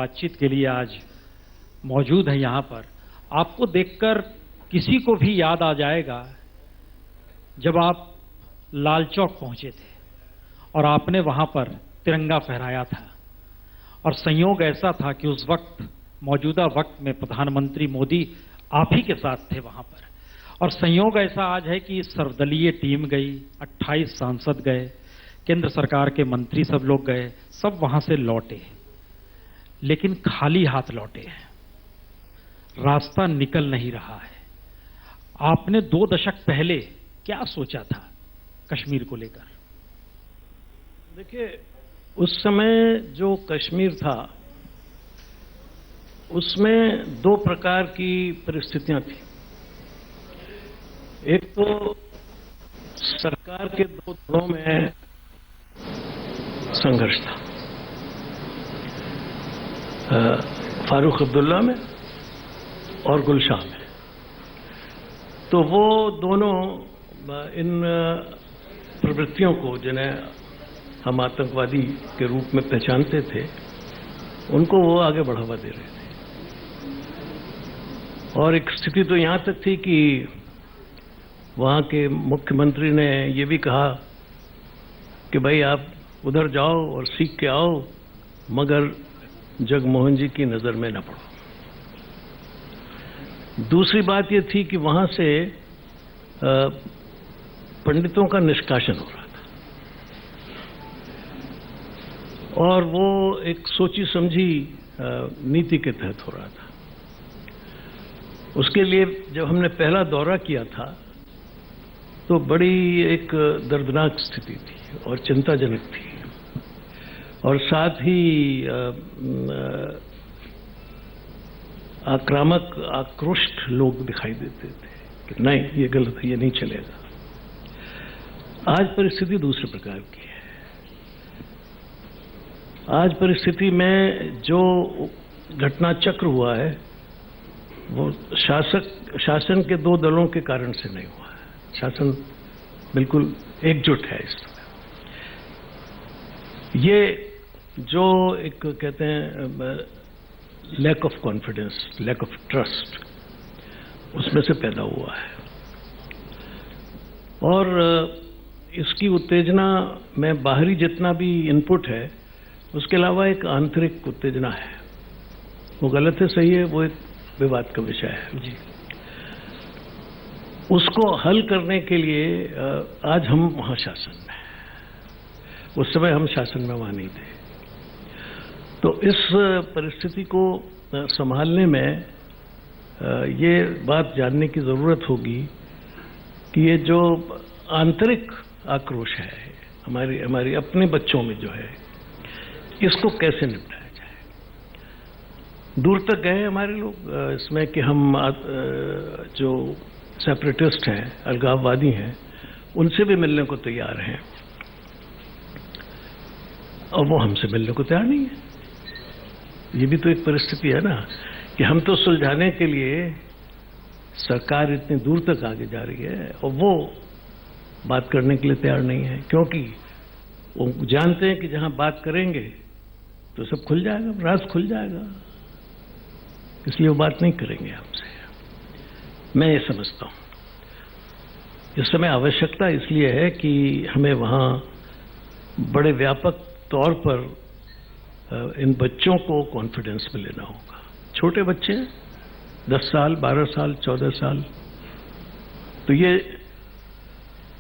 बातचीत के लिए आज मौजूद हैं यहाँ पर। आपको देखकर किसी को भी याद आ जाएगा जब आप लाल चौक पहुंचे थे और आपने वहां पर तिरंगा फहराया था, और संयोग ऐसा था कि उस वक्त, मौजूदा वक्त में प्रधानमंत्री मोदी आप ही के साथ थे वहां पर। और संयोग ऐसा आज है कि सर्वदलीय टीम गई, 28 सांसद गए, केंद्र सरकार के मंत्री सब लोग गए, सब वहां से लौटे, लेकिन खाली हाथ लौटे हैं। रास्ता निकल नहीं रहा है। आपने 2 दशक पहले क्या सोचा था कश्मीर को लेकर? देखिए, उस समय जो कश्मीर था उसमें 2 प्रकार की परिस्थितियां थी। एक तो सरकार के 2 दलों में संघर्ष था, फारूक अब्दुल्ला में और गुलशाह में। तो वो दोनों इन प्रवृत्तियों को, जिन्हें हम आतंकवादी के रूप में पहचानते थे, उनको वो आगे बढ़ावा दे रहे थे। और एक स्थिति तो यहां तक थी कि वहां के मुख्यमंत्री ने ये भी कहा कि भाई आप उधर जाओ और सीख के आओ, मगर जगमोहन जी की नजर में न पड़ो। दूसरी बात ये थी कि वहां से पंडितों का निष्कासन हो रहा था, और वो एक सोची समझी नीति के तहत हो रहा था। उसके लिए जब हमने पहला दौरा किया था तो बड़ी एक दर्दनाक स्थिति थी और चिंताजनक थी, और साथ ही आक्रामक, आक्रोशित लोग दिखाई देते थे कि नहीं, ये गलत है, ये नहीं चलेगा। आज परिस्थिति दूसरे प्रकार की है। आज परिस्थिति में जो घटना चक्र हुआ है वो शासन के 2 दलों के कारण से नहीं हुआ है। शासन बिल्कुल एकजुट है इस समय। ये जो एक कहते हैं lack of confidence, lack of trust, उसमें से पैदा हुआ है। और इसकी उत्तेजना में बाहरी जितना भी इनपुट है, उसके अलावा एक आंतरिक उत्तेजना है। वो गलत है, सही है, वो एक विवाद का विषय है जी। उसको हल करने के लिए आज हम वहां शासन में हैं। उस समय हम शासन में वहां नहीं थे। तो इस परिस्थिति को संभालने में ये बात जानने की जरूरत होगी कि ये जो आंतरिक आक्रोश है हमारी अपने बच्चों में जो है, इसको कैसे निपटाया जाए। दूर तक गए हमारे लोग इसमें कि हम जो सेपरेटिस्ट हैं, अलगाववादी हैं, उनसे भी मिलने को तैयार हैं, और वो हमसे मिलने को तैयार नहीं है। ये भी तो एक परिस्थिति है ना कि हम तो सुलझाने के लिए, सरकार इतनी दूर तक आगे जा रही है और वो बात करने के लिए तैयार नहीं है, क्योंकि वो जानते हैं कि जहां बात करेंगे तो सब खुल जाएगा, राज खुल जाएगा, इसलिए वो बात नहीं करेंगे हमसे। मैं ये समझता हूं इस समय आवश्यकता इसलिए है कि हमें वहां बड़े व्यापक तौर पर इन बच्चों को कॉन्फिडेंस में लेना होगा। छोटे बच्चे 10 साल, 12 साल, 14 साल, तो ये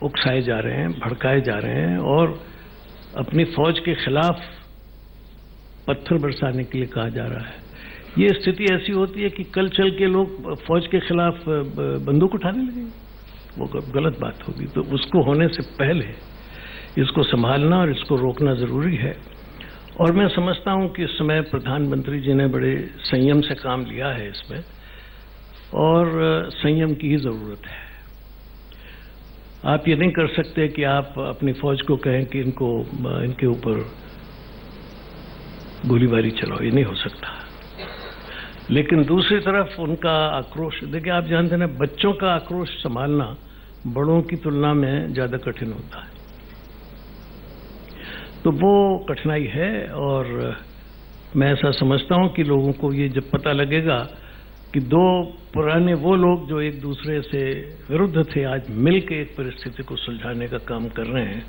उकसाए जा रहे हैं, भड़काए जा रहे हैं, और अपनी फौज के खिलाफ पत्थर बरसाने के लिए कहा जा रहा है। ये स्थिति ऐसी होती है कि कल चल के लोग फौज के खिलाफ बंदूक उठाने लगेंगे, वो गलत बात होगी। तो उसको होने से पहले इसको संभालना और इसको रोकना जरूरी है। और मैं समझता हूं कि इस समय प्रधानमंत्री जी ने बड़े संयम से काम लिया है इसमें, और संयम की ही जरूरत है। आप ये नहीं कर सकते कि आप अपनी फौज को कहें कि इनके ऊपर गोलीबारी चलाओ, ये नहीं हो सकता। लेकिन दूसरी तरफ उनका आक्रोश, देखिए आप जानते हैं बच्चों का आक्रोश संभालना बड़ों की तुलना में ज्यादा कठिन होता है। तो वो कठिनाई है, और मैं ऐसा समझता हूं कि लोगों को ये जब पता लगेगा कि दो पुराने वो लोग जो एक दूसरे से विरुद्ध थे आज मिलकर एक परिस्थिति को सुलझाने का काम कर रहे हैं,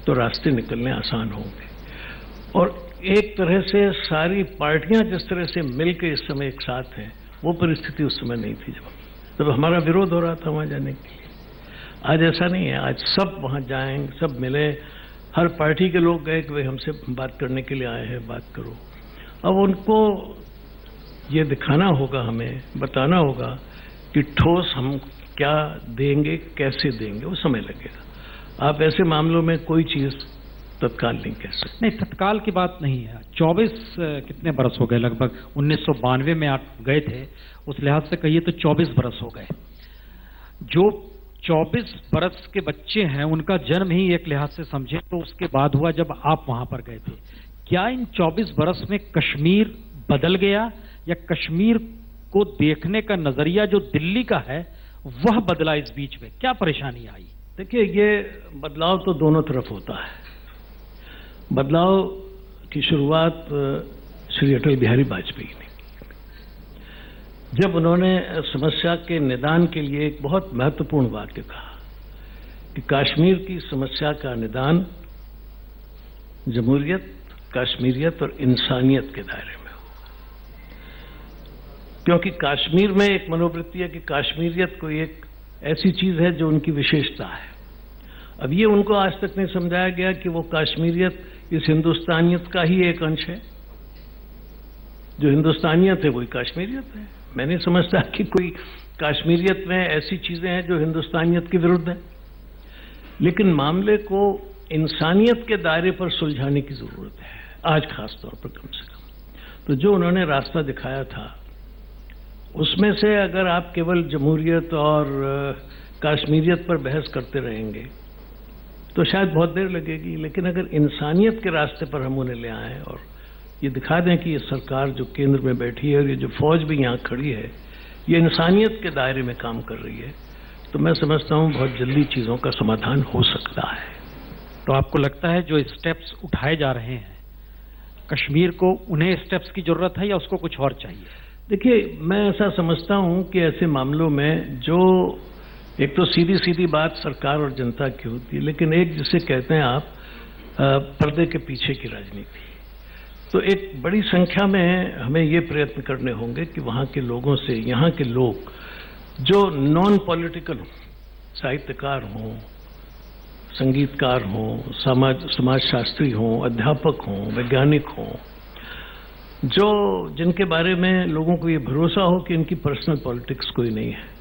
तो रास्ते निकलने आसान होंगे। और एक तरह से सारी पार्टियां जिस तरह से मिलकर इस समय एक साथ हैं, वो परिस्थिति उस समय नहीं थी जब हमारा विरोध हो रहा था वहां जाने के लिए। आज ऐसा नहीं है, आज सब वहां जाएंगे, सब मिले, हर पार्टी के लोग गए कि वे हमसे बात करने के लिए आए हैं, बात करो। अब उनको ये दिखाना होगा, हमें बताना होगा कि ठोस हम क्या देंगे, कैसे देंगे, वो समय लगेगा। आप ऐसे मामलों में कोई चीज तत्काल नहीं कह सकते। नहीं, तत्काल की बात नहीं है। 24 कितने बरस हो गए, लगभग 1992 में आप गए थे, उस लिहाज से कहिए तो 24 बरस हो गए। जो 24 बरस के बच्चे हैं उनका जन्म ही एक लिहाज से समझे तो उसके बाद हुआ जब आप वहां पर गए थे। क्या इन 24 बरस में कश्मीर बदल गया, या कश्मीर को देखने का नजरिया जो दिल्ली का है वह बदला? इस बीच में क्या परेशानी आई? देखिए, ये बदलाव तो दोनों तरफ होता है। बदलाव की शुरुआत श्री अटल बिहारी वाजपेयी ने की, जब उन्होंने समस्या के निदान के लिए एक बहुत महत्वपूर्ण वाक्य कहा कि कश्मीर की समस्या का निदान जमहूरियत, कश्मीरियत और इंसानियत के दायरे में हो। क्योंकि कश्मीर में एक मनोवृत्ति है कि कश्मीरियत कोई एक ऐसी चीज है जो उनकी विशेषता है। अब ये उनको आज तक नहीं समझाया गया कि वो कश्मीरियत इस हिंदुस्तानियत का ही एक अंश है। जो हिंदुस्तानियत है वही कश्मीरियत है। मैं नहीं समझता कि कोई कश्मीरियत में ऐसी चीजें हैं जो हिंदुस्तानियत के विरुद्ध है। लेकिन मामले को इंसानियत के दायरे पर सुलझाने की जरूरत है आज, खास तौर पर कम से कम। तो जो उन्होंने रास्ता दिखाया था उसमें से अगर आप केवल जमहूरियत और कश्मीरियत पर बहस करते रहेंगे तो शायद बहुत देर लगेगी। लेकिन अगर इंसानियत के रास्ते पर हम उन्हें ले आएं और ये दिखा दें कि ये सरकार जो केंद्र में बैठी है और ये जो फौज भी यहाँ खड़ी है ये इंसानियत के दायरे में काम कर रही है, तो मैं समझता हूँ बहुत जल्दी चीज़ों का समाधान हो सकता है। तो आपको लगता है जो स्टेप्स उठाए जा रहे हैं, कश्मीर को उन्हें स्टेप्स की जरूरत है या उसको कुछ और चाहिए? देखिए, मैं ऐसा समझता हूँ कि ऐसे मामलों में जो एक तो सीधी सीधी बात सरकार और जनता की होती है, लेकिन एक जिसे कहते हैं आप पर्दे के पीछे की राजनीति, तो एक बड़ी संख्या में हमें ये प्रयत्न करने होंगे कि वहाँ के लोगों से, यहाँ के लोग जो नॉन पॉलिटिकल हों, साहित्यकार हों, संगीतकार हों, समाजशास्त्री हों, अध्यापक हों, वैज्ञानिक हों, जो जिनके बारे में लोगों को ये भरोसा हो कि इनकी पर्सनल पॉलिटिक्स कोई नहीं है,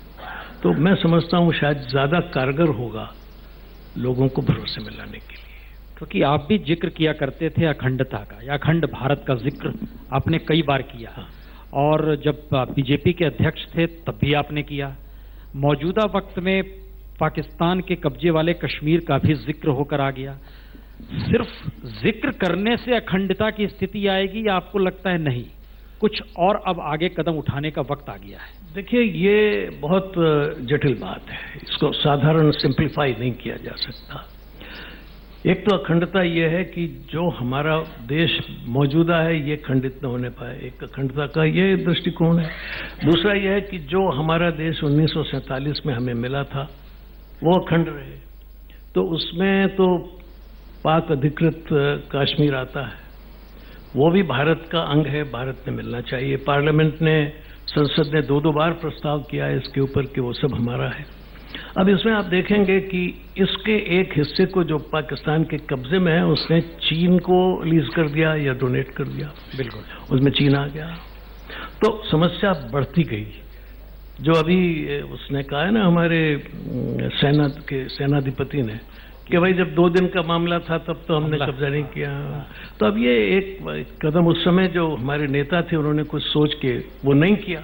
तो मैं समझता हूँ शायद ज़्यादा कारगर होगा लोगों को भरोसे में लाने के लिए। क्योंकि आप भी जिक्र किया करते थे अखंडता का, या अखंड भारत का जिक्र आपने कई बार किया, और जब बीजेपी के अध्यक्ष थे तब भी आपने किया। मौजूदा वक्त में पाकिस्तान के कब्जे वाले कश्मीर का भी जिक्र होकर आ गया। सिर्फ जिक्र करने से अखंडता की स्थिति आएगी, या आपको लगता है नहीं, कुछ और अब आगे कदम उठाने का वक्त आ गया है? देखिए, ये बहुत जटिल बात है, इसको साधारण सिंप्लीफाई नहीं किया जा सकता। एक तो अखंडता ये है कि जो हमारा देश मौजूदा है ये खंडित न होने पाए, एक अखंडता का ये दृष्टिकोण है। दूसरा यह है कि जो हमारा देश 1947 में हमें मिला था वो अखंड रहे। तो उसमें तो पाक अधिकृत कश्मीर आता है, वो भी भारत का अंग है, भारत में मिलना चाहिए। पार्लियामेंट ने, संसद ने 2 बार प्रस्ताव किया है इसके ऊपर कि वो सब हमारा है। अब इसमें आप देखेंगे कि इसके एक हिस्से को जो पाकिस्तान के कब्जे में है उसने चीन को लीज कर दिया या डोनेट कर दिया, बिल्कुल उसमें चीन आ गया, तो समस्या बढ़ती गई। जो अभी उसने कहा है ना हमारे सेना के सेनाधिपति ने कि भाई जब 2 दिन का मामला था तब तो हमने कब्जा नहीं किया। तो अब ये एक कदम, उस समय जो हमारे नेता थे उन्होंने कुछ सोच के वो नहीं किया,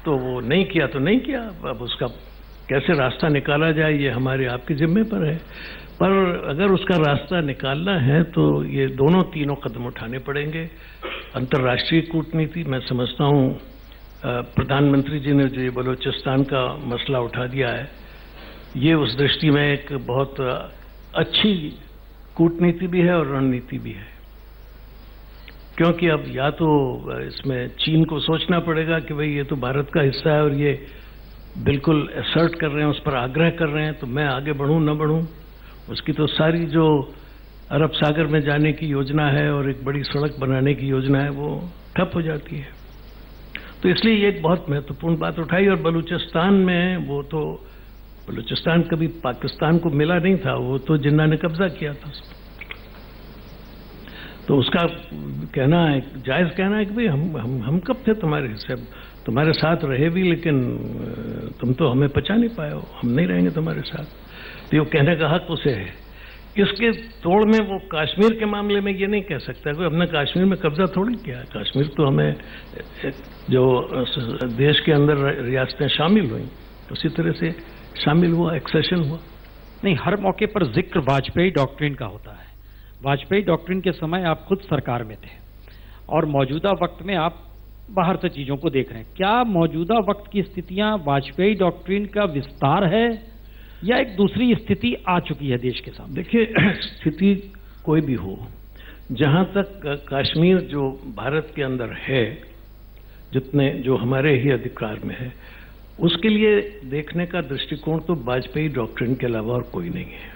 तो वो नहीं किया तो नहीं किया। अब उसका कैसे रास्ता निकाला जाए ये हमारे आपके जिम्मे पर है। पर अगर उसका रास्ता निकालना है तो ये तीनों कदम उठाने पड़ेंगे। अंतर्राष्ट्रीय कूटनीति, मैं समझता हूँ प्रधानमंत्री जी ने जो ये बलूचिस्तान का मसला उठा दिया है, ये उस दृष्टि में एक बहुत अच्छी कूटनीति भी है और रणनीति भी है। क्योंकि अब या तो इसमें चीन को सोचना पड़ेगा कि भाई ये तो भारत का हिस्सा है और ये बिल्कुल असर्ट कर रहे हैं, उस पर आग्रह कर रहे हैं, तो मैं आगे बढ़ूं न बढ़ूं। उसकी तो सारी जो अरब सागर में जाने की योजना है और एक बड़ी सड़क बनाने की योजना है वो ठप हो जाती है। तो इसलिए ये एक बहुत महत्वपूर्ण बात उठाई। और बलूचिस्तान में वो तो बलूचिस्तान कभी पाकिस्तान को मिला नहीं था, वो तो जिन्ना ने कब्जा किया था। तो उसका कहना है, जायज कहना है कि भाई हम कब थे तुम्हारे हिस्से, तुम्हारे साथ रहे भी, लेकिन तुम तो हमें पचा नहीं पाए हो, हम नहीं रहेंगे तुम्हारे साथ। तो ये कहने का हक उसे है। इसके तोड़ में वो कश्मीर के मामले में ये नहीं कह सकता कि हमने कश्मीर में कब्जा थोड़ी किया है। कश्मीर तो हमें जो देश के अंदर रियासतें शामिल हुई उसी तरह से शामिल हुआ, एक्सेशन हुआ। नहीं, हर मौके पर जिक्र वाजपेयी डॉक्ट्रिन का होता है। वाजपेयी डॉक्ट्रिन के समय आप खुद सरकार में थे और मौजूदा वक्त में आप बाहर से चीजों को देख रहे हैं। क्या मौजूदा वक्त की स्थितियां वाजपेयी डॉक्ट्रिन का विस्तार है या एक दूसरी स्थिति आ चुकी है देश के सामने? देखिए, स्थिति कोई भी हो, जहां तक कश्मीर जो भारत के अंदर है, जितने जो हमारे ही अधिकार में है, उसके लिए देखने का दृष्टिकोण तो वाजपेयी डॉक्ट्रिन के अलावा और कोई नहीं है।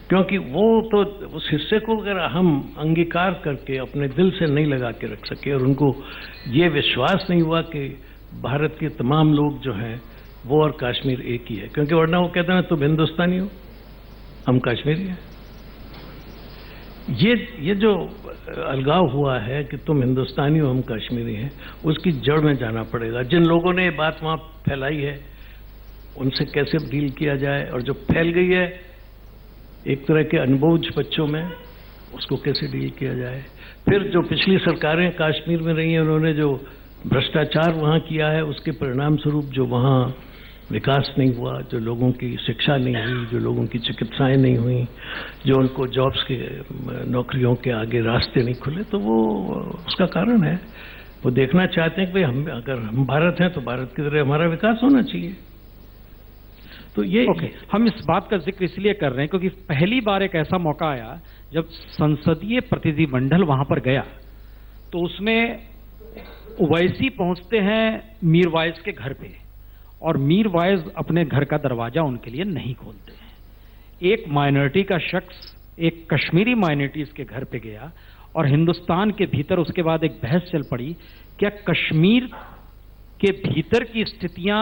क्योंकि वो तो उस हिस्से को अगर हम अंगीकार करके अपने दिल से नहीं लगा के रख सके और उनको ये विश्वास नहीं हुआ कि भारत के तमाम लोग जो हैं वो और कश्मीर एक ही है, क्योंकि वरना वो कहते हैं तुम हिंदुस्तानी हो, हम कश्मीरी हैं। ये जो अलगाव हुआ है कि तुम हिंदुस्तानी हो हम कश्मीरी हैं, उसकी जड़ में जाना पड़ेगा। जिन लोगों ने ये बात वहां फैलाई है उनसे कैसे डील किया जाए, और जो फैल गई है एक तरह के अनबूझ बच्चों में, उसको कैसे डील किया जाए। फिर जो पिछली सरकारें कश्मीर में रही हैं, उन्होंने जो भ्रष्टाचार वहां किया है, उसके परिणाम स्वरूप जो वहां विकास नहीं हुआ, जो लोगों की शिक्षा नहीं हुई, जो लोगों की चिकित्साएं नहीं हुई, जो उनको जॉब्स के नौकरियों के आगे रास्ते नहीं खुले, तो वो उसका कारण है। वो देखना चाहते हैं कि भाई अगर हम भारत हैं तो भारत की तरह हमारा विकास होना चाहिए। तो ये हम इस बात का जिक्र इसलिए कर रहे हैं क्योंकि पहली बार एक ऐसा मौका आया जब संसदीय प्रतिनिधिमंडल वहां पर गया, तो उसमें ओवैसी पहुंचते हैं मीरवाइज के घर पे, और मीरवाइज अपने घर का दरवाजा उनके लिए नहीं खोलते हैं। एक माइनॉरिटी का शख्स एक कश्मीरी माइनॉरिटीज के घर पे गया, और हिंदुस्तान के भीतर उसके बाद एक बहस चल पड़ी, क्या कश्मीर के भीतर की स्थितियां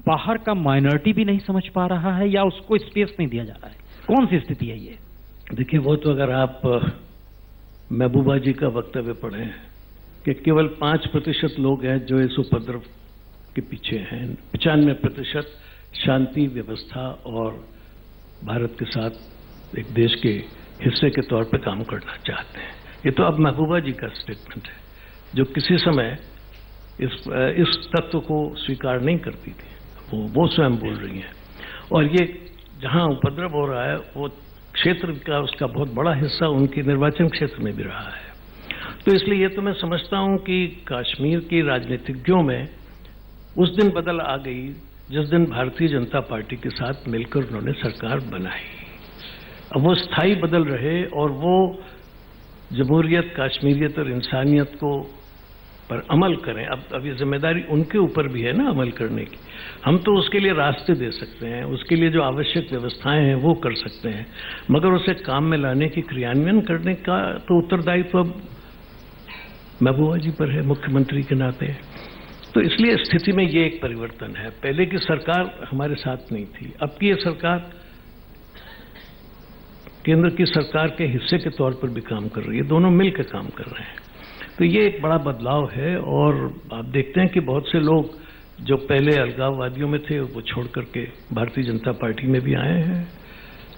बाहर का माइनॉरिटी भी नहीं समझ पा रहा है या उसको स्पेस नहीं दिया जा रहा है? कौन सी स्थिति है ये? देखिए, वो तो अगर आप महबूबा जी का वक्तव्य पढ़ें कि केवल 5% लोग हैं जो इस उपद्रव के पीछे हैं, 95% शांति व्यवस्था और भारत के साथ एक देश के हिस्से के तौर पे काम करना चाहते हैं। ये तो अब महबूबा जी का स्टेटमेंट है, जो किसी समय इस तत्व को स्वीकार नहीं करती थी, वो स्वयं बोल रही हैं। और ये जहां उपद्रव हो रहा है वो क्षेत्र का उसका बहुत बड़ा हिस्सा उनके निर्वाचन क्षेत्र में भी रहा है। तो इसलिए ये तो मैं समझता हूं कि कश्मीर के राजनीतिज्ञों में उस दिन बदल आ गई जिस दिन भारतीय जनता पार्टी के साथ मिलकर उन्होंने सरकार बनाई। अब वो स्थायी बदल रहे और वो जमहूरियत, कश्मीरियत और इंसानियत को पर अमल करें। अब ये जिम्मेदारी उनके ऊपर भी है ना अमल करने की। हम तो उसके लिए रास्ते दे सकते हैं, उसके लिए जो आवश्यक व्यवस्थाएं हैं वो कर सकते हैं, मगर उसे काम में लाने की, क्रियान्वयन करने का तो उत्तरदायित्व अब महबूबा जी पर है मुख्यमंत्री के नाते। तो इसलिए स्थिति में ये एक परिवर्तन है। पहले की सरकार हमारे साथ नहीं थी, अब की ये सरकार केंद्र की सरकार के हिस्से के तौर पर भी काम कर रही है, दोनों मिलकर काम कर रहे हैं। तो ये एक बड़ा बदलाव है। और आप देखते हैं कि बहुत से लोग जो पहले अलगाववादियों में थे वो छोड़ करके भारतीय जनता पार्टी में भी आए हैं।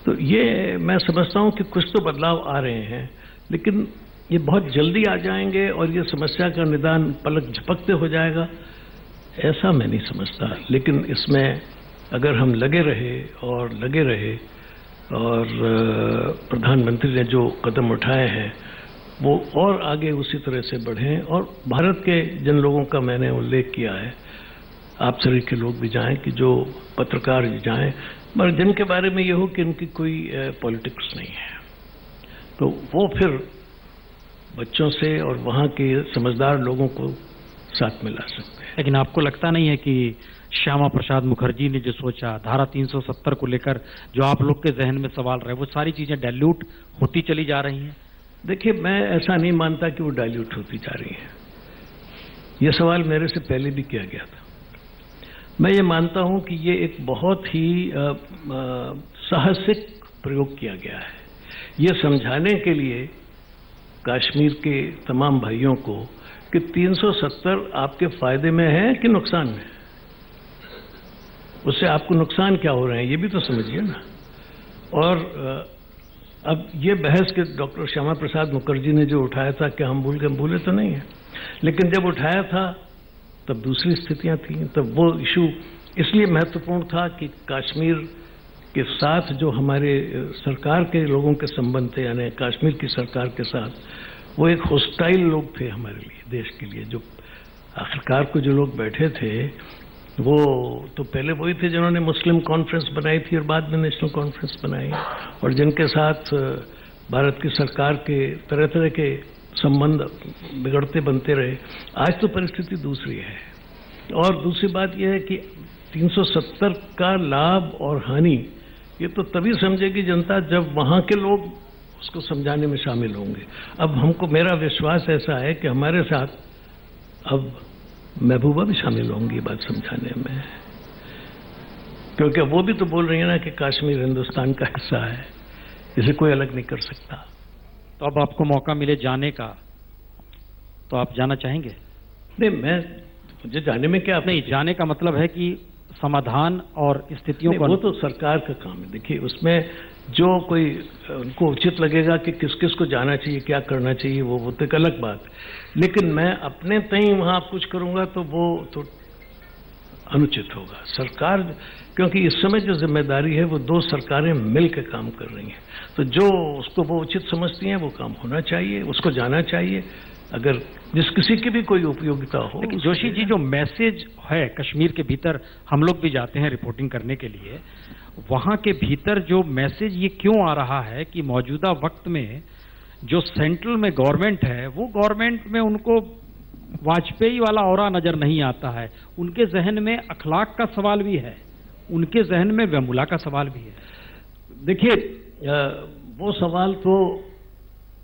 तो ये मैं समझता हूं कि कुछ तो बदलाव आ रहे हैं, लेकिन ये बहुत जल्दी आ जाएंगे और ये समस्या का निदान पलक झपकते हो जाएगा, ऐसा मैं नहीं समझता। लेकिन इसमें अगर हम लगे रहे और प्रधानमंत्री ने जो कदम उठाए हैं वो और आगे उसी तरह से बढ़ें, और भारत के जिन लोगों का मैंने उल्लेख किया है, आप सभी के लोग भी जाएं, कि जो पत्रकार भी जाएं, मगर जिनके बारे में ये हो कि इनकी कोई पॉलिटिक्स नहीं है, तो वो फिर बच्चों से और वहाँ के समझदार लोगों को साथ में ला सकते हैं। लेकिन आपको लगता नहीं है कि श्यामा प्रसाद मुखर्जी ने जो सोचा, धारा 370 को लेकर जो आप लोग के जहन में सवाल रहे, वो सारी चीजें डाइल्यूट होती चली जा रही हैं? देखिए, मैं ऐसा नहीं मानता कि वो डाइल्यूट होती जा रही है। ये सवाल मेरे से पहले भी किया गया था। मैं ये मानता हूं कि ये एक बहुत ही साहसिक प्रयोग किया गया है, ये समझाने के लिए कश्मीर के तमाम भाइयों को कि 370 आपके फायदे में है कि नुकसान में, उससे आपको नुकसान क्या हो रहे हैं ये भी तो समझिए ना। और अब ये बहस के डॉक्टर श्यामा प्रसाद मुखर्जी ने जो उठाया था, क्या हम भूले तो नहीं है, लेकिन जब उठाया था तब दूसरी स्थितियां थी। तब वो इशू इसलिए महत्वपूर्ण था कि कश्मीर के साथ जो हमारे सरकार के लोगों के संबंध थे, यानी कश्मीर की सरकार के साथ, वो एक हॉस्टाइल लोग थे हमारे लिए, देश के लिए। जो आखिरकार को जो लोग बैठे थे वो तो पहले वही थे जिन्होंने मुस्लिम कॉन्फ्रेंस बनाई थी और बाद में नेशनल कॉन्फ्रेंस बनाई, और जिनके साथ भारत की सरकार के तरह तरह के संबंध बिगड़ते बनते रहे। आज तो परिस्थिति दूसरी है। और दूसरी बात यह है कि 370 का लाभ और हानि ये तो तभी समझेगी जनता जब वहां के लोग उसको समझाने में शामिल होंगे। अब हमको, मेरा विश्वास ऐसा है कि हमारे साथ अब महबूबा भी शामिल होंगी बात समझाने में, क्योंकि वो भी तो बोल रही है ना कि कश्मीर हिंदुस्तान का हिस्सा है, इसे कोई अलग नहीं कर सकता। तो अब आपको मौका मिले जाने का, तो आप जाना चाहेंगे? नहीं, मुझे जाने में क्या, नहीं, जाने का मतलब है कि समाधान और स्थितियों को, वो तो सरकार का काम है। देखिए, उसमें जो कोई उनको उचित लगेगा कि किस किस को जाना चाहिए, क्या करना चाहिए, वो तो एक अलग बात। लेकिन मैं अपने तय वहां कुछ करूंगा तो वो तो अनुचित होगा। सरकार, क्योंकि इस समय जो जिम्मेदारी है वो दो सरकारें मिलकर काम कर रही हैं, तो जो उसको वो उचित समझती हैं वो काम होना चाहिए, उसको जाना चाहिए, अगर जिस किसी की भी कोई उपयोगिता हो। लेकिन जोशी जी, जो मैसेज है कश्मीर के भीतर, हम लोग भी जाते हैं रिपोर्टिंग करने के लिए, वहां के भीतर जो मैसेज ये क्यों आ रहा है कि मौजूदा वक्त में जो सेंट्रल में गवर्नमेंट है, वो गवर्नमेंट में उनको वाजपेयी वाला औरा नजर नहीं आता है। उनके जहन में अखलाक का सवाल भी है, उनके जहन में वेमुला का सवाल भी है। देखिए, वो सवाल तो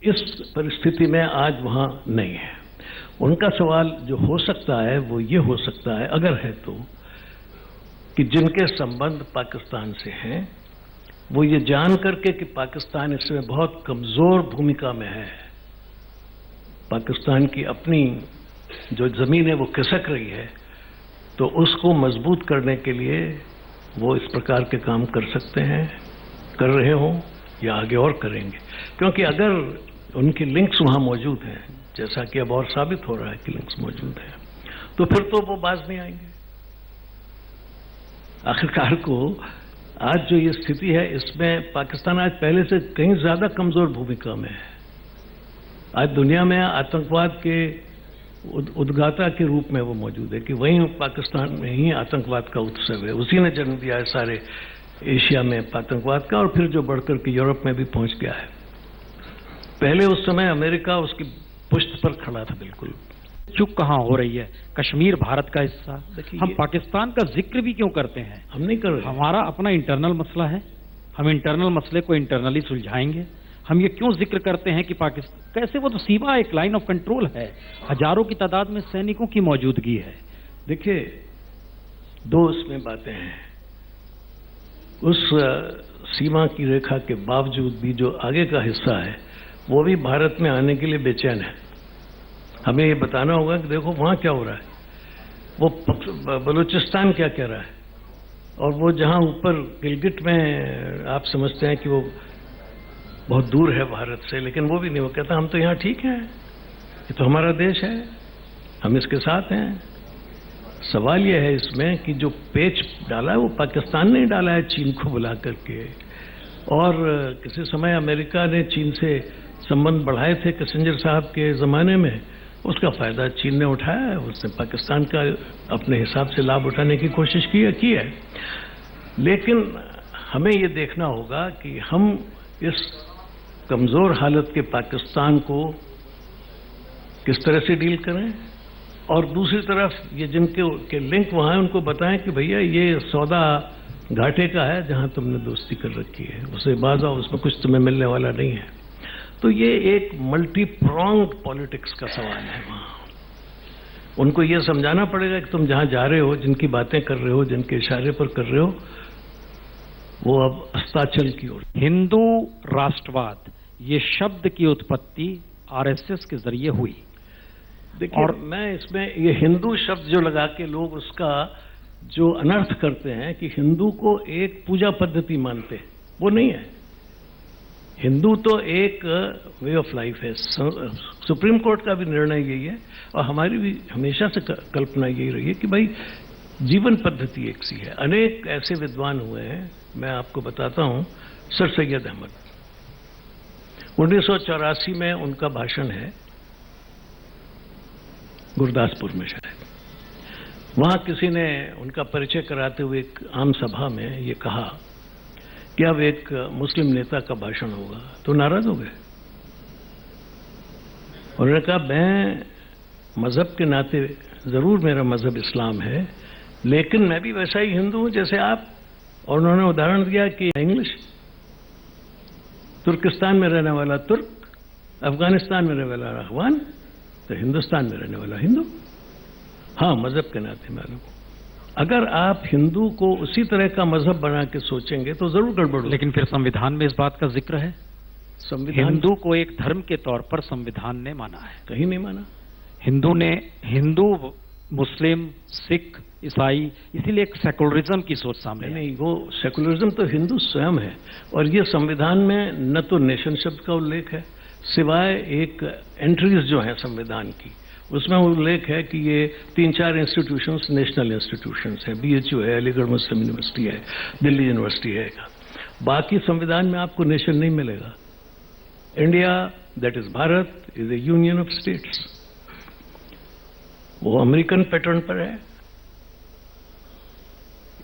इस परिस्थिति में आज वहां नहीं है। उनका सवाल जो हो सकता है वो ये हो सकता है, अगर है तो, कि जिनके संबंध पाकिस्तान से हैं वो ये जान करके कि पाकिस्तान इसमें बहुत कमजोर भूमिका में है, पाकिस्तान की अपनी जो जमीन है वो खिसक रही है, तो उसको मजबूत करने के लिए वो इस प्रकार के काम कर सकते हैं, कर रहे हों या आगे और करेंगे। क्योंकि अगर उनकी लिंक्स वहां मौजूद हैं, जैसा कि अब और साबित हो रहा है कि लिंक्स मौजूद हैं, तो फिर तो वो बाज नहीं आएंगे। आखिरकार को आज जो ये स्थिति है, इसमें पाकिस्तान आज पहले से कहीं ज्यादा कमजोर भूमिका में है। आज दुनिया में आतंकवाद के उद्गाता के रूप में वो मौजूद है, कि वहीं पाकिस्तान में ही आतंकवाद का उत्सव है, उसी ने जन्म दिया है सारे एशिया में आतंकवाद का, और फिर जो बढ़कर के यूरोप में भी पहुंच गया है। पहले उस समय अमेरिका उसकी पुष्ट पर खड़ा था बिल्कुल। चुप कहां हो रही है? कश्मीर भारत का हिस्सा, हम पाकिस्तान का जिक्र भी क्यों करते हैं? हम नहीं कर रहे। हमारा अपना इंटरनल मसला है, हम इंटरनल मसले को इंटरनली सुलझाएंगे। हम ये क्यों जिक्र करते हैं कि पाकिस्तान कैसे, वो तो सीमा एक लाइन ऑफ कंट्रोल है, हजारों की तादाद में सैनिकों की मौजूदगी है। देखिए, दो इसमें बातें हैं। उस सीमा की रेखा के बावजूद भी जो आगे का हिस्सा है वो भी भारत में आने के लिए बेचैन है। हमें ये बताना होगा कि देखो वहां क्या हो रहा है, वो बलूचिस्तान क्या कह रहा है, और वो जहां ऊपर गिलगिट में आप समझते हैं कि वो बहुत दूर है भारत से, लेकिन वो भी नहीं, वो कहता हम तो यहाँ ठीक हैं, ये तो हमारा देश है, हम इसके साथ हैं। सवाल यह है इसमें कि जो पेच डाला है वो पाकिस्तान ने डाला है चीन को बुला करके, और किसी समय अमेरिका ने चीन से संबंध बढ़ाए थे किसिंजर साहब के ज़माने में, उसका फ़ायदा चीन ने उठाया है, उसने पाकिस्तान का अपने हिसाब से लाभ उठाने की कोशिश की है। लेकिन हमें ये देखना होगा कि हम इस कमज़ोर हालत के पाकिस्तान को किस तरह से डील करें, और दूसरी तरफ ये जिनके के लिंक वहां हैं उनको बताएं कि भैया ये सौदा घाटे का है, जहां तुमने दोस्ती कर रखी है उसे बाज आओ, उसमें कुछ तुम्हें मिलने वाला नहीं है। तो ये एक मल्टी प्रोंग्ड पॉलिटिक्स का सवाल है। वहां उनको ये समझाना पड़ेगा कि तुम जहां जा रहे हो, जिनकी बातें कर रहे हो, जिनके इशारे पर कर रहे हो, वो अब अस्ताचल की ओर। हिंदू राष्ट्रवाद ये शब्द की उत्पत्ति आरएसएस के जरिए हुई। देखिए, और मैं इसमें ये हिंदू शब्द जो लगा के लोग उसका जो अनर्थ करते हैं कि हिंदू को एक पूजा पद्धति मानते हैं, वो नहीं है। हिंदू तो एक वे ऑफ लाइफ है। सुप्रीम कोर्ट का भी निर्णय यही है और हमारी भी हमेशा से कल्पना यही रही है कि भाई जीवन पद्धति एक सी है। अनेक ऐसे विद्वान हुए हैं, मैं आपको बताता हूं। सर सैयद अहमद, 1984 में उनका भाषण है गुरदासपुर में शायद। वहां किसी ने उनका परिचय कराते हुए एक आम सभा में ये कहा कि अब एक मुस्लिम नेता का भाषण होगा, तो नाराज हो गए। उन्होंने कहा मैं मजहब के नाते जरूर मेरा मजहब इस्लाम है, लेकिन मैं भी वैसा ही हिंदू हूं जैसे आप। और उन्होंने उदाहरण दिया कि इंग्लिश, तुर्किस्तान में रहने वाला तुर्क, अफगानिस्तान में रहने वाला अफगान, तो हिंदुस्तान में रहने वाला हिंदू। हाँ, मजहब के नाते मैं अलग हूं। अगर आप हिंदू को उसी तरह का मजहब बना के सोचेंगे तो जरूर गड़बड़ होगी। लेकिन फिर संविधान में इस बात का जिक्र है। संविधान हिंदू को एक धर्म के तौर पर संविधान ने माना है। कहीं नहीं माना। हिंदू, मुस्लिम, सिख, ईसाई, इसीलिए एक सेकुलरिज्म की सोच सामने नहीं, वो सेकुलरिज्म तो हिंदू स्वयं है। और ये संविधान में न तो नेशन शब्द का उल्लेख है, सिवाय एक एंट्रीज जो है संविधान की, उसमें उल्लेख है कि ये 3-4 इंस्टीट्यूशंस नेशनल इंस्टीट्यूशंस हैं। BHU है, अलीगढ़ मुस्लिम यूनिवर्सिटी है, दिल्ली यूनिवर्सिटी है। बाकी संविधान में आपको नेशन नहीं मिलेगा। India, that is Bharat, is A union of states. वो अमेरिकन पैटर्न पर है।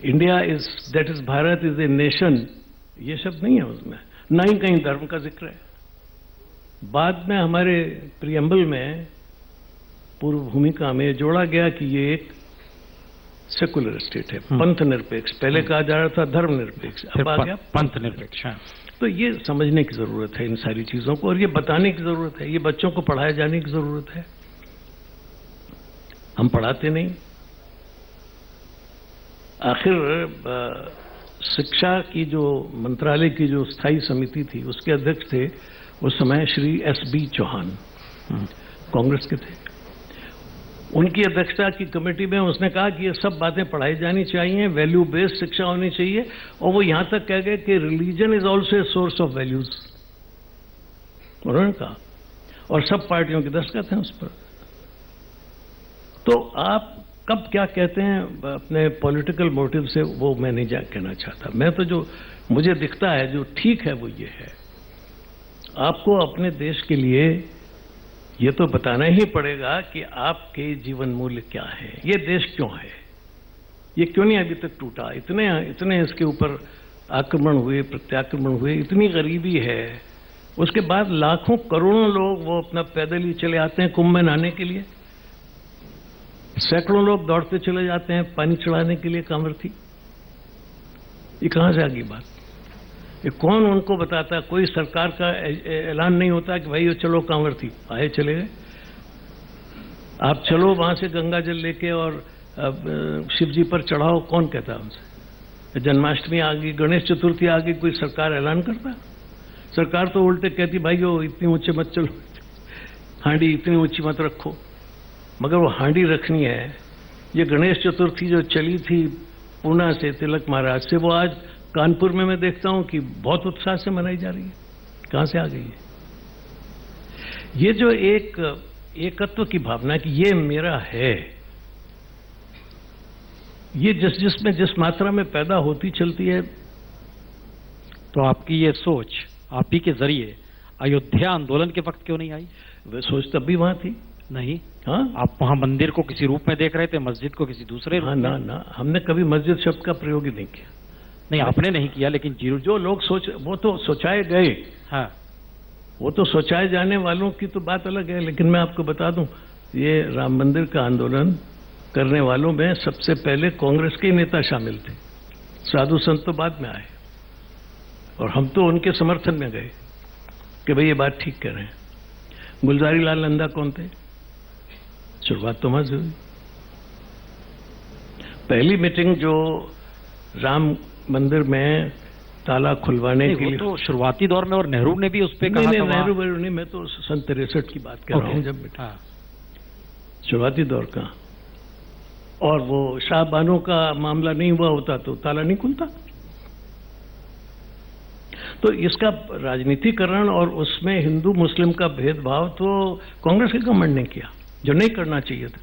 India is, that is Bharat is a nation, ये शब्द नहीं है उसमें, ना ही कहीं धर्म का जिक्र है। बाद में हमारे प्रियम्बल में, पूर्व भूमिका में जोड़ा गया कि ये एक सेकुलर स्टेट है, पंथ निरपेक्ष। पहले कहा जा रहा था धर्म निरपेक्ष, अब आ गया पंथ निरपेक्ष। तो ये समझने की जरूरत है इन सारी चीजों को, और ये बताने की जरूरत है, ये बच्चों को पढ़ाए जाने की जरूरत है। हम पढ़ाते नहीं। आखिर शिक्षा की जो मंत्रालय की जो स्थायी समिति थी, उसके अध्यक्ष थे उस समय श्री S.B. चौहान, कांग्रेस के थे। उनकी अध्यक्षता की कमेटी में उसने कहा कि ये सब बातें पढ़ाई जानी चाहिए, वैल्यू बेस्ड शिक्षा होनी चाहिए। और वो यहां तक कह गए कि religion is also a source of values, उन्होंने कहा। और सब पार्टियों के दस्तखत हैं उस पर। तो आप कब क्या कहते हैं अपने पॉलिटिकल मोटिव से, वो मैं नहीं कहना चाहता। मैं तो जो मुझे दिखता है जो ठीक है वो ये है, आपको अपने देश के लिए ये तो बताना ही पड़ेगा कि आपके जीवन मूल्य क्या है, ये देश क्यों है, ये क्यों नहीं अभी तक टूटा, इतने इसके ऊपर आक्रमण हुए, प्रत्याक्रमण हुए, इतनी गरीबी है। उसके बाद लाखों करोड़ों लोग वो अपना पैदल ही चले आते हैं कुंभ में नहाने के लिए, सैकड़ों लोग दौड़ते चले जाते हैं पानी चढ़ाने के लिए कांवरथी। ये कहां से आ गई बात? ये कौन उनको बताता? कोई सरकार का ऐलान नहीं होता कि भाई चलो कांवरथी, आए चले गए। आप चलो वहां से गंगा जल लेके और शिव जी पर चढ़ाओ, कौन कहता उनसे? जन्माष्टमी आ गई, गणेश चतुर्थी आ गई, कोई सरकार ऐलान करता? सरकार तो उल्टे कहती भाइयों इतनी ऊंचे मत चलो, हांडी इतनी ऊंची मत रखो। मगर वो हांडी रखनी है। ये गणेश चतुर्थी जो चली थी पूना से तिलक महाराज से, वो आज कानपुर में मैं देखता हूं कि बहुत उत्साह से मनाई जा रही है। कहां से आ गई है ये जो एक एकत्व की भावना कि ये मेरा है? ये जिसमें जिस मात्रा में पैदा होती चलती है। तो आपकी ये सोच आप ही के जरिए अयोध्या आंदोलन के वक्त क्यों नहीं आई? वह सोच तब भी वहां थी। नहीं, हाँ, आप वहां मंदिर को किसी रूप में देख रहे थे, मस्जिद को किसी दूसरे रूप में। ना, हमने कभी मस्जिद शब्द का प्रयोग ही नहीं किया। नहीं, आपने नहीं किया, लेकिन जो लोग सोच, वो तो सोचाए गए। हाँ, वो तो सोचाए जाने वालों की तो बात अलग है, लेकिन मैं आपको बता दूं, ये राम मंदिर का आंदोलन करने वालों में सबसे पहले कांग्रेस के नेता शामिल थे। साधु संत तो बाद में आए और हम तो उनके समर्थन में गए कि भाई ये बात ठीक कह रहे हैं। गुलजारी लाल नंदा कौन थे? शुरुआत तो वहां से हुई। पहली मीटिंग जो राम मंदिर में ताला खुलवाने के लिए, तो शुरुआती दौर में, और नेहरू ने भी उस पर कहा था। नेहरू नहीं, मैं तो सन 63 की बात कर रहा हूं जब शुरुआती दौर का। और वो शाह बानो का मामला नहीं हुआ होता तो ताला नहीं खुलता। तो इसका राजनीतिकरण और उसमें हिंदू मुस्लिम का भेदभाव तो कांग्रेस के गवर्नमेंट ने किया, जो नहीं करना चाहिए था।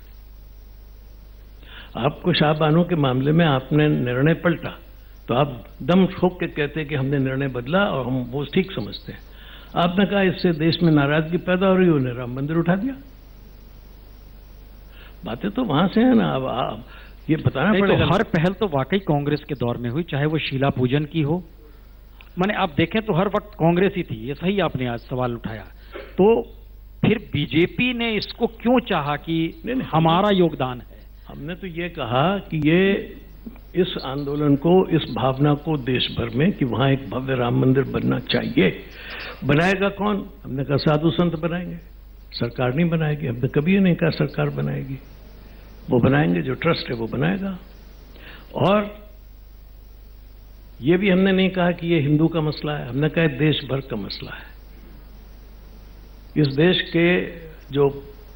आपको शाह बानो के मामले में आपने निर्णय पलटा तो आप दम ठोक के कहते कि हमने निर्णय बदला और हम वो ठीक समझते हैं। आपने कहा इससे देश में नाराजगी पैदा हो रही है, उन्हें राम मंदिर उठा दिया। बातें तो वहां से है ना। अब ये बताना पड़ेगा। तो हर पहल तो वाकई कांग्रेस के दौर में हुई, चाहे वो शीला पूजन की हो। माने आप देखें तो हर वक्त कांग्रेस ही थी, ये सही आपने आज सवाल उठाया। तो फिर बीजेपी ने इसको क्यों चाहा कि हमारा योगदान है? हमने तो ये कहा कि ये इस आंदोलन को, इस भावना को देश भर में कि वहां एक भव्य राम मंदिर बनना चाहिए। बनाएगा कौन? हमने कहा साधु संत बनाएंगे, सरकार नहीं बनाएगी। हमने कभी ये नहीं कहा सरकार बनाएगी, वो बनाएंगे, जो ट्रस्ट है वो बनाएगा। और ये भी हमने नहीं कहा कि ये हिंदू का मसला है, हमने कहा देश भर का मसला है। इस देश के जो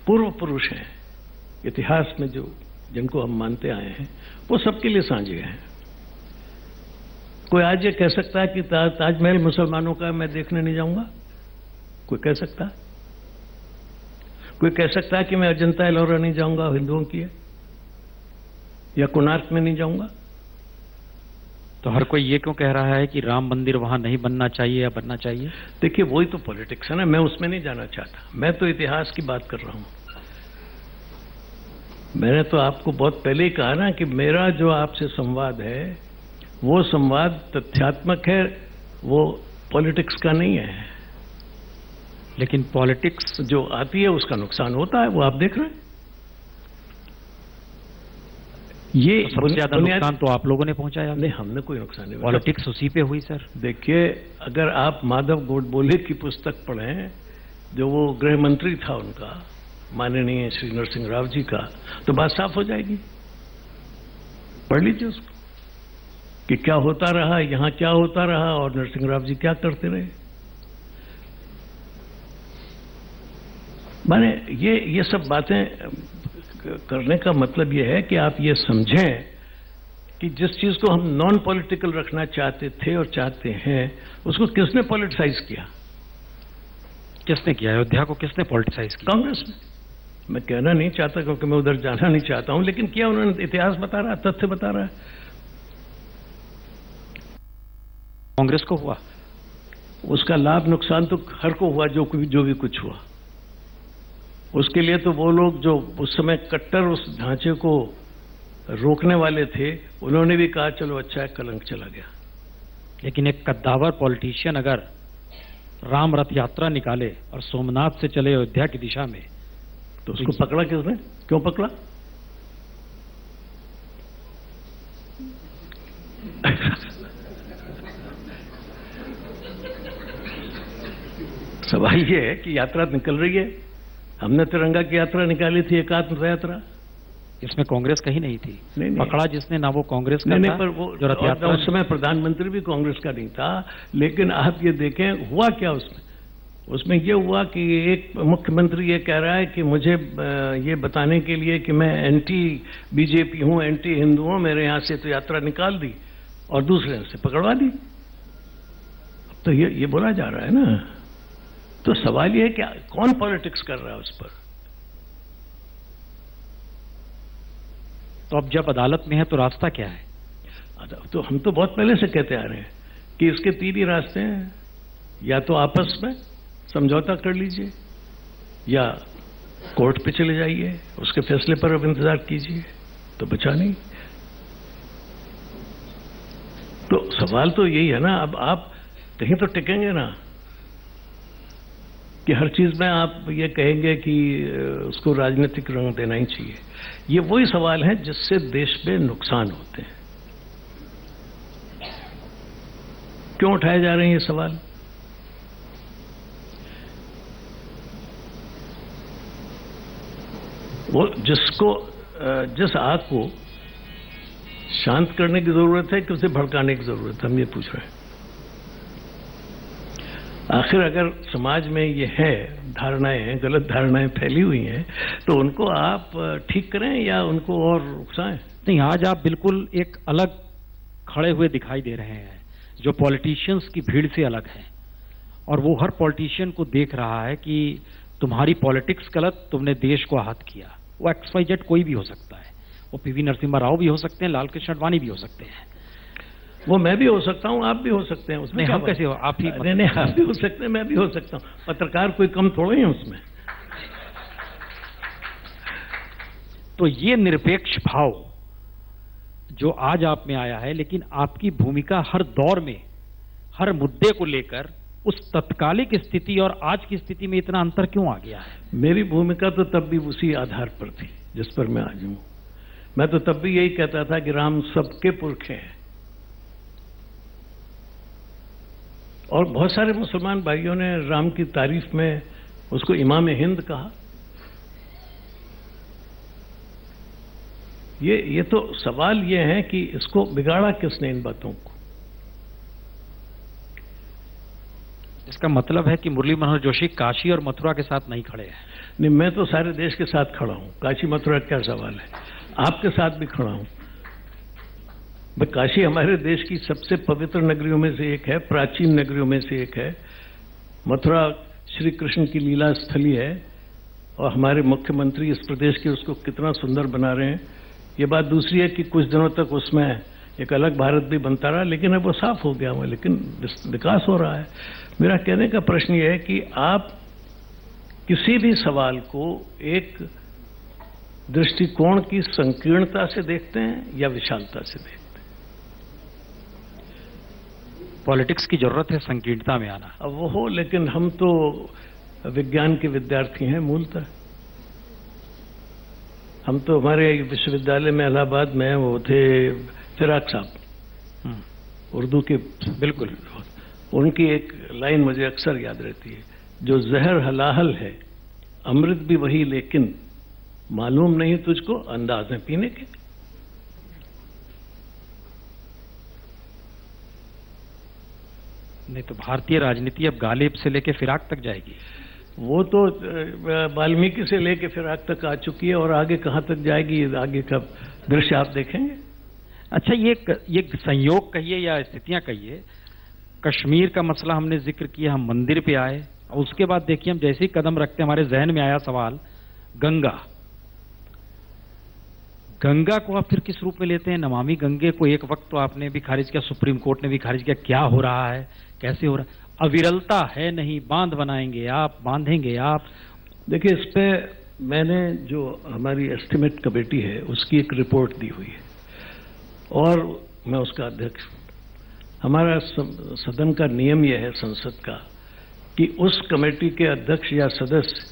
पूर्व पुरुष हैं इतिहास में, जो जिनको हम मानते आए हैं, वो सबके लिए साझे हैं। कोई आज ये कह सकता है कि ताजमहल मुसलमानों का, मैं देखने नहीं जाऊंगा? कोई कह सकता है? कोई कह सकता है कि मैं अजंता एलोरा नहीं जाऊंगा, हिंदुओं की है? या कोणार्क में नहीं जाऊंगा? तो हर कोई ये क्यों कह रहा है कि राम मंदिर वहां नहीं बनना चाहिए या बनना चाहिए? देखिए, वही तो पॉलिटिक्स है ना, मैं उसमें नहीं जाना चाहता। मैं तो इतिहास की बात कर रहा हूं। मैंने तो आपको बहुत पहले ही कहा ना कि मेरा जो आपसे संवाद है वो संवाद तथ्यात्मक है, वो पॉलिटिक्स का नहीं है। लेकिन पॉलिटिक्स जो आती है उसका नुकसान होता है, वो आप देख रहे हैं। ये तो सबसे ज्यादा नुकसान तो आप लोगों ने पहुंचाया। नहीं, हमने कोई नुकसान नहीं। पॉलिटिक्स उसी पे हुई सर। देखिए, अगर आप माधव गोडबोले की पुस्तक पढ़ें, जो वो गृह मंत्री था उनका, माननीय श्री नरसिंह राव जी का, तो बात साफ हो जाएगी। पढ़ लीजिए उसको कि क्या होता रहा, यहां क्या होता रहा और नरसिंह राव जी क्या करते रहे। माने ये सब बातें करने का मतलब ये है कि आप ये समझें कि जिस चीज को हम नॉन पॉलिटिकल रखना चाहते थे और चाहते हैं, उसको किसने पॉलिटिसाइज किया? किसने किया? अयोध्या को किसने पॉलिटिसाइज किया? कांग्रेस ने। मैं कहना नहीं चाहता क्योंकि मैं उधर जाना नहीं चाहता हूं, लेकिन किया उन्होंने। इतिहास बता रहा है, तथ्य बता रहा है। कांग्रेस को हुआ, उसका लाभ नुकसान तो हर को हुआ, जो भी कुछ हुआ। उसके लिए तो वो लोग जो उस समय कट्टर उस ढांचे को रोकने वाले थे, उन्होंने भी कहा चलो अच्छा है, कलंक चला गया। लेकिन एक कद्दावर पॉलिटिशियन अगर राम रथ यात्रा निकाले और सोमनाथ से चले अयोध्या की दिशा में, तो उसको पकड़ा किसने? क्यों पकड़ा? सवाल ये है कि यात्रा निकल रही है। हमने तिरंगा की यात्रा निकाली थी, एकात्म यात्रा। इसमें कांग्रेस कहीं नहीं थी। नहीं। पकड़ा जिसने ना वो कांग्रेस का नहीं, था, पर वो जो रथ यात्रा, उस समय प्रधानमंत्री भी कांग्रेस का नहीं था। लेकिन आप ये देखें हुआ क्या उसमें ये हुआ कि एक मुख्यमंत्री ये कह रहा है कि मुझे ये बताने के लिए कि मैं एंटी बीजेपी हूं, एंटी हिंदू हूं, मेरे यहां से तो यात्रा निकाल दी और दूसरे से पकड़वा दी। अब तो ये बोला जा रहा है ना। तो सवाल ये है कि कौन पॉलिटिक्स कर रहा है उस पर? तो अब जब अदालत में है तो रास्ता क्या है? तो हम तो बहुत पहले से कहते आ रहे हैं कि इसके तीन ही रास्ते हैं। या तो आपस में समझौता कर लीजिए, या कोर्ट पे चले जाइए, उसके फैसले पर अब इंतजार कीजिए, तो बचा नहीं। तो सवाल तो यही है ना। अब आप कहीं तो टिकेंगे ना। कि हर चीज में आप ये कहेंगे कि उसको राजनीतिक रंग देना ही चाहिए। ये वही सवाल है जिससे देश में नुकसान होते हैं। क्यों उठाए जा रहे हैं ये सवाल? वो जिस आग को शांत करने की जरूरत है कि उसे भड़काने की जरूरत है, हम ये पूछ रहे हैं। आखिर अगर समाज में ये है धारणाएं हैं, गलत धारणाएं फैली हुई हैं, तो उनको आप ठीक करें या उनको और उकसाएं? नहीं, आज आप बिल्कुल एक अलग खड़े हुए दिखाई दे रहे हैं, जो पॉलिटिशियंस की भीड़ से अलग है। और वो हर पॉलिटिशियन को देख रहा है कि तुम्हारी पॉलिटिक्स गलत, तुमने देश को आहत किया। वो XYZ कोई भी हो सकता है, वो PV नरसिम्हा राव भी हो सकते हैं, लाल कृष्ण आडवाणी भी हो सकते हैं, वो मैं भी हो सकता हूं, आप भी हो सकते हैं। उसमें हम कैसे हो? आप ही नहीं, आप भी हो सकते हैं, मैं भी हो सकता हूं। पत्रकार कोई कम थोड़े हैं उसमें। तो ये निरपेक्ष भाव जो आज आप में आया है, लेकिन आपकी भूमिका हर दौर में हर मुद्दे को लेकर उस तत्कालिक स्थिति और आज की स्थिति में इतना अंतर क्यों आ गया है? मेरी भूमिका तो तब भी उसी आधार पर थी जिस पर मैं आज हूं। मैं तो तब भी यही कहता था कि राम सबके पुरखे हैं। और बहुत सारे मुसलमान भाइयों ने राम की तारीफ में उसको इमाम हिंद कहा। ये तो सवाल ये है कि इसको बिगाड़ा किसने इन बातों को? इसका मतलब है कि मुरली मनोहर जोशी काशी और मथुरा के साथ नहीं खड़े हैं। नहीं, मैं तो सारे देश के साथ खड़ा हूं। काशी मथुरा क्या सवाल है? आपके साथ भी खड़ा हूं। काशी हमारे देश की सबसे पवित्र नगरियों में से एक है, प्राचीन नगरियों में से एक है। मथुरा श्री कृष्ण की लीला स्थली है और हमारे मुख्यमंत्री इस प्रदेश के उसको कितना सुंदर बना रहे हैं। ये बात दूसरी है कि कुछ दिनों तक उसमें एक अलग भारत भी बनता रहा, लेकिन अब वो साफ हो गया हुआ, लेकिन विकास हो रहा है। मेरा कहने का प्रश्न ये है कि आप किसी भी सवाल को एक दृष्टिकोण की संकीर्णता से देखते हैं या विशालता से देखते हैं? पॉलिटिक्स की जरूरत है संकीर्णता में आना। अब वो हो, लेकिन हम तो विज्ञान के विद्यार्थी हैं मूलतः। हम तो हमारे विश्वविद्यालय में इलाहाबाद में वो थे फिराक साहब, उर्दू के, बिल्कुल। उनकी एक लाइन मुझे अक्सर याद रहती है, जो जहर हलाहल है अमृत भी वही, लेकिन मालूम नहीं तुझको अंदाज है पीने के। नहीं तो भारतीय राजनीति अब गालिब से लेकर फिराक तक जाएगी। वो तो वाल्मीकि से लेकर फिराक तक आ चुकी है और आगे कहां तक जाएगी, आगे का दृश्य आप देखेंगे। अच्छा, ये संयोग कहिए या स्थितियां कहिए, कश्मीर का मसला हमने जिक्र किया, हम मंदिर पे आए, और उसके बाद देखिए हम जैसे ही कदम रखते हमारे जहन में आया सवाल गंगा को आप फिर किस रूप में लेते हैं? नमामि गंगे को एक वक्त तो आपने भी खारिज किया, सुप्रीम कोर्ट ने भी खारिज किया। क्या हो रहा है, कैसे हो रहा है? अविरलता है नहीं, बांध बनाएंगे आप, बांधेंगे आप। देखिए, इस पे मैंने जो हमारी एस्टिमेट कमेटी है उसकी एक रिपोर्ट दी हुई है और मैं उसका अध्यक्ष हूं। हमारा सदन का नियम यह है, संसद का, कि उस कमेटी के अध्यक्ष या सदस्य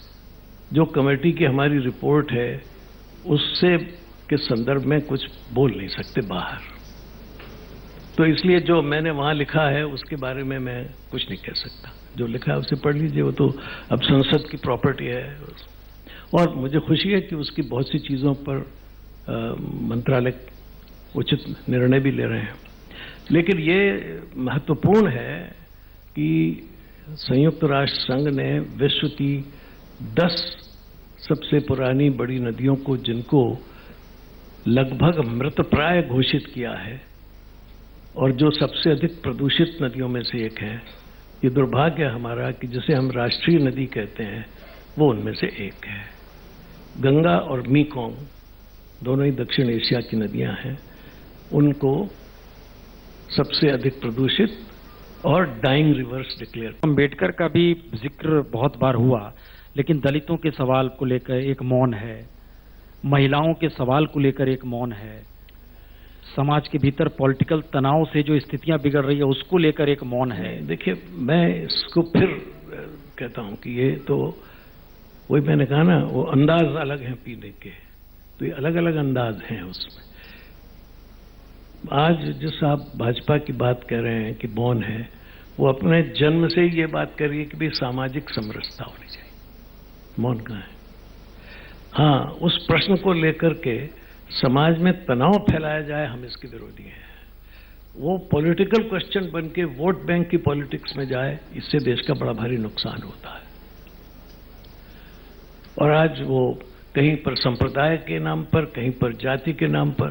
जो कमेटी की हमारी रिपोर्ट है उससे के संदर्भ में कुछ बोल नहीं सकते बाहर। तो इसलिए जो मैंने वहां लिखा है उसके बारे में मैं कुछ नहीं कह सकता। जो लिखा है उसे पढ़ लीजिए, वो तो अब संसद की प्रॉपर्टी है। और मुझे खुशी है कि उसकी बहुत सी चीज़ों पर मंत्रालय उचित निर्णय भी ले रहे हैं। लेकिन ये महत्वपूर्ण है कि संयुक्त राष्ट्र संघ ने विश्व की 10 सबसे पुरानी बड़ी नदियों को, जिनको लगभग मृतप्राय घोषित किया है और जो सबसे अधिक प्रदूषित नदियों में से एक है, ये दुर्भाग्य है हमारा कि जिसे हम राष्ट्रीय नदी कहते हैं वो उनमें से एक है। गंगा और मीकोंग दोनों ही दक्षिण एशिया की नदियां हैं, उनको सबसे अधिक प्रदूषित और डाइंग रिवर्स डिक्लेयर। अम्बेडकर का भी जिक्र बहुत बार हुआ, लेकिन दलितों के सवाल को लेकर एक मौन है, महिलाओं के सवाल को लेकर एक मौन है, समाज के भीतर पॉलिटिकल तनाव से जो स्थितियां बिगड़ रही है उसको लेकर एक मौन है। देखिए, मैं इसको फिर कहता हूं कि ये तो वही मैंने कहा ना, वो अंदाज अलग हैं पीने के, तो ये अलग अलग अंदाज हैं उसमें। आज जिस आप भाजपा की बात कह रहे हैं कि मौन है, वो अपने जन्म से ही ये बात कर रही है कि भाई सामाजिक समरसता होनी चाहिए। मौन कहाँ है? हाँ, उस प्रश्न को लेकर के समाज में तनाव फैलाया जाए, हम इसके विरोधी हैं। वो पॉलिटिकल क्वेश्चन बन के वोट बैंक की पॉलिटिक्स में जाए, इससे देश का बड़ा भारी नुकसान होता है। और आज वो कहीं पर संप्रदाय के नाम पर, कहीं पर जाति के नाम पर।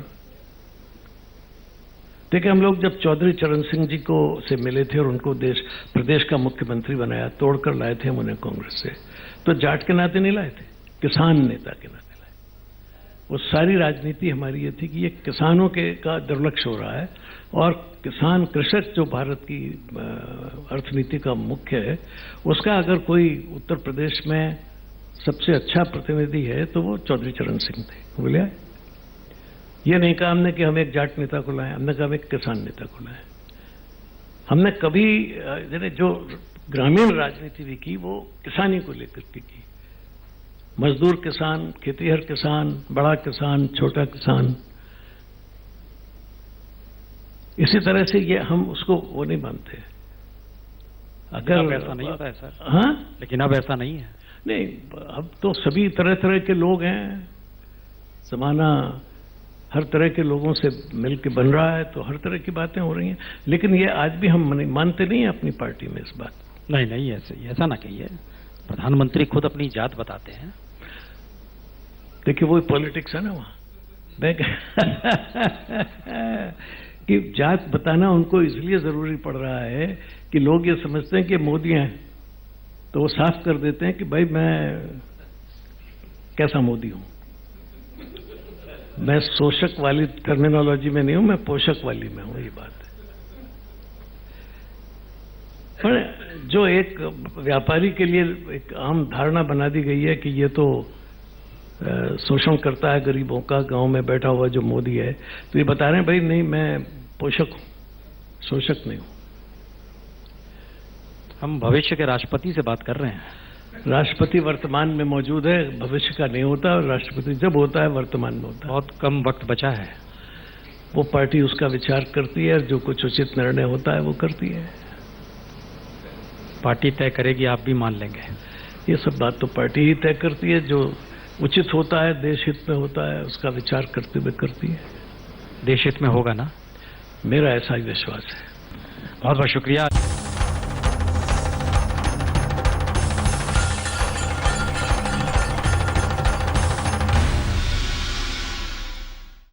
देखिए, हम लोग जब चौधरी चरण सिंह जी को से मिले थे और उनको प्रदेश का मुख्यमंत्री बनाया, तोड़कर लाए थे हम उन्हें कांग्रेस से, तो जाट के नाते नहीं लाए थे, किसान नेता के नाते लाए। वो सारी राजनीति हमारी ये थी कि ये किसानों का दुर्लक्ष्य हो रहा है, और किसान कृषक जो भारत की अर्थनीति का मुख्य है, उसका अगर कोई उत्तर प्रदेश में सबसे अच्छा प्रतिनिधि है तो वो चौधरी चरण सिंह थे। बोले ये नहीं कहा हमने कि हम एक जाट नेता को लाए, हमने कहा हम एक किसान नेता को लाए। हमने कभी जो ग्रामीण राजनीति भी की वो किसानी को लेकर के की। मजदूर किसान, खेतीहर किसान, बड़ा किसान, छोटा किसान, इसी तरह से ये हम उसको वो नहीं मानते। अगर ऐसा नहीं होता है सर। हाँ, लेकिन अब ऐसा नहीं है। नहीं, अब तो सभी तरह तरह के लोग हैं, जमाना हर तरह के लोगों से मिलकर बन रहा है, तो हर तरह की बातें हो रही हैं। लेकिन ये आज भी हम मानते नहीं हैं अपनी पार्टी में इस बात को। नहीं, ऐसा ना कहिए। प्रधानमंत्री खुद अपनी जात बताते हैं। देखिए, वही पॉलिटिक्स है ना वहां। कि जात बताना उनको इसलिए जरूरी पड़ रहा है कि लोग ये समझते हैं कि मोदी हैं, तो वो साफ कर देते हैं कि भाई मैं कैसा मोदी हूं। मैं शोषक वाली टर्मिनोलॉजी में नहीं हूं, मैं पोषक वाली में हूं, ये बात है। पर जो एक व्यापारी के लिए एक आम धारणा बना दी गई है कि ये तो शोषण करता है गरीबों का, गांव में बैठा हुआ जो मोदी है, तो ये बता रहे हैं भाई नहीं, मैं पोषक हूं, शोषक नहीं हूं। हम भविष्य के राष्ट्रपति से बात कर रहे हैं। राष्ट्रपति वर्तमान में मौजूद है, भविष्य का नहीं होता, और राष्ट्रपति जब होता है वर्तमान में होता है। बहुत कम वक्त बचा है। वो पार्टी उसका विचार करती है, और जो कुछ उचित निर्णय होता है वो करती है। पार्टी तय करेगी, आप भी मान लेंगे? ये सब बात तो पार्टी ही तय करती है। जो उचित होता है, देश हित में होता है, उसका विचार करते हुए करती है। देश हित में होगा ना? मेरा ऐसा ही विश्वास है। बहुत बहुत शुक्रिया।